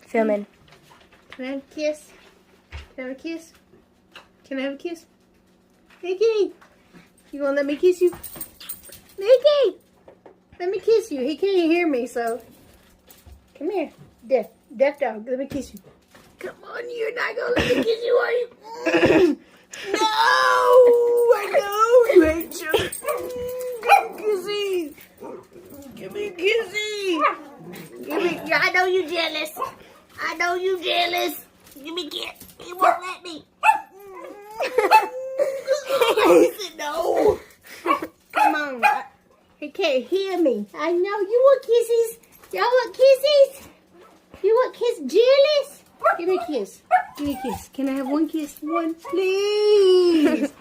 Filming. Can I have a kiss? Can I have a kiss? Can I have a kiss? Mickey! You gonna let me kiss you? Mickey! Let me kiss you. He can't hear me, so. Come here. Deaf dog. Let me kiss you. Come on, you're not gonna let me kiss you, are you? No! I know you hate children. Kissy! Give me a kissy! Give me. I know you jealous. I know you jealous. Give me a kiss. He won't let me. He said no. Come on. He can't hear me. I know. You want kisses? Y'all want kisses? You want kiss? Jealous? Give me a kiss. Give me a kiss. Can I have one kiss? One, please.